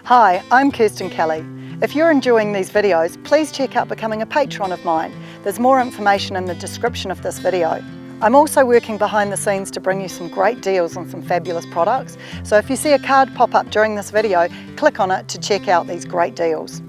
Hi, I'm Kirsten Kelly. If you're enjoying these videos, please check out becoming a patron of mine. There's more information in the description of this video. I'm also working behind the scenes to bring you some great deals on some fabulous products. So if you see a card pop up during this video, click on it to check out these great deals.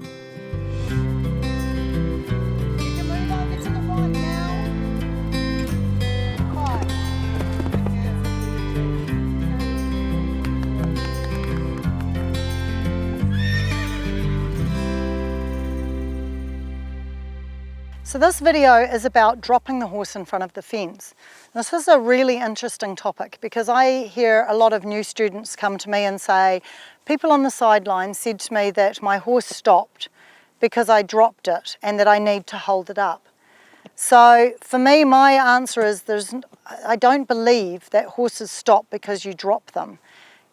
So this video is about dropping the horse in front of the fence. This is a really interesting topic because I hear a lot of new students come to me and say, people on the sideline said to me that my horse stopped because I dropped it and that I need to hold it up. So for me, my answer is I don't believe that horses stop because you drop them.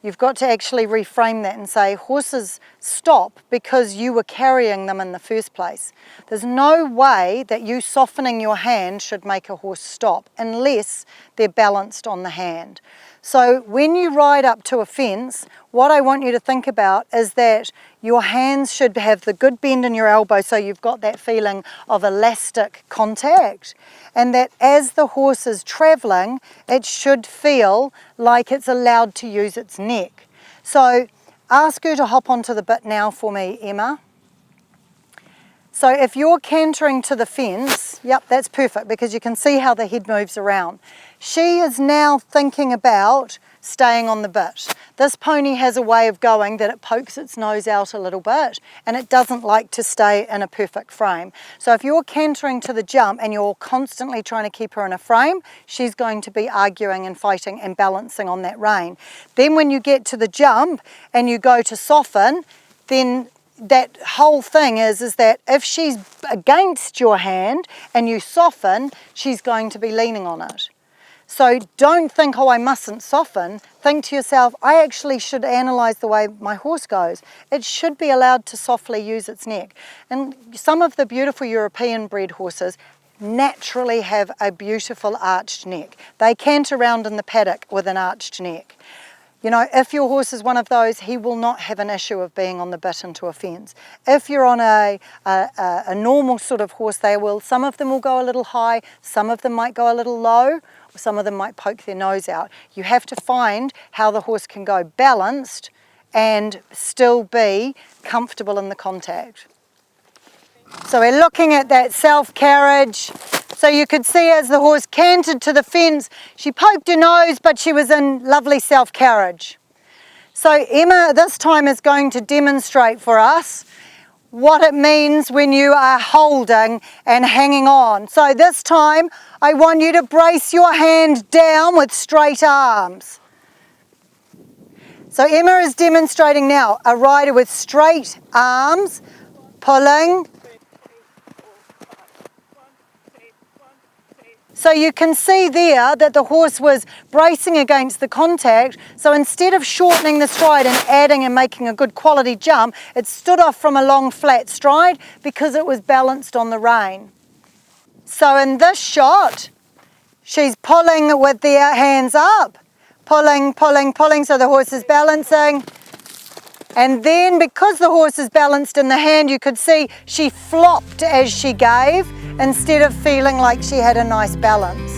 You've got to actually reframe that and say horses stop because you were carrying them in the first place. There's no way that you softening your hand should make a horse stop unless they're balanced on the hand. So when you ride up to a fence, what I want you to think about is that your hands should have the good bend in your elbow so you've got that feeling of elastic contact, and that as the horse is traveling, it should feel like it's allowed to use its neck. So ask her to hop onto the bit now for me, Emma. So if you're cantering to the fence, yep, that's perfect because you can see how the head moves around. She is now thinking about staying on the bit. This pony has a way of going that it pokes its nose out a little bit and it doesn't like to stay in a perfect frame. So if you're cantering to the jump and you're constantly trying to keep her in a frame, she's going to be arguing and fighting and balancing on that rein. Then when you get to the jump and you go to soften, then that whole thing is that if she's against your hand and you soften, she's going to be leaning on it. So don't think, oh, I mustn't soften. Think to yourself, I actually should analyse the way my horse goes. It should be allowed to softly use its neck. And some of the beautiful European bred horses naturally have a beautiful arched neck. They cant around in the paddock with an arched neck. You know, if your horse is one of those, he will not have an issue of being on the bit into a fence. If you're on a normal sort of horse, some of them will go a little high, some of them might go a little low, or some of them might poke their nose out. You have to find how the horse can go balanced and still be comfortable in the contact. So we're looking at that self-carriage. So you could see as the horse cantered to the fence, she poked her nose, but she was in lovely self-carriage. So Emma this time is going to demonstrate for us what it means when you are holding and hanging on. So this time, I want you to brace your hand down with straight arms. So Emma is demonstrating now a rider with straight arms, pulling. So you can see there that the horse was bracing against the contact. So instead of shortening the stride and adding and making a good quality jump, it stood off from a long flat stride because it was balanced on the rein. So in this shot, she's pulling with the hands up, pulling, pulling, pulling, so the horse is balancing. And then because the horse is balanced in the hand, you could see she flopped as she gave, instead of feeling like she had a nice balance.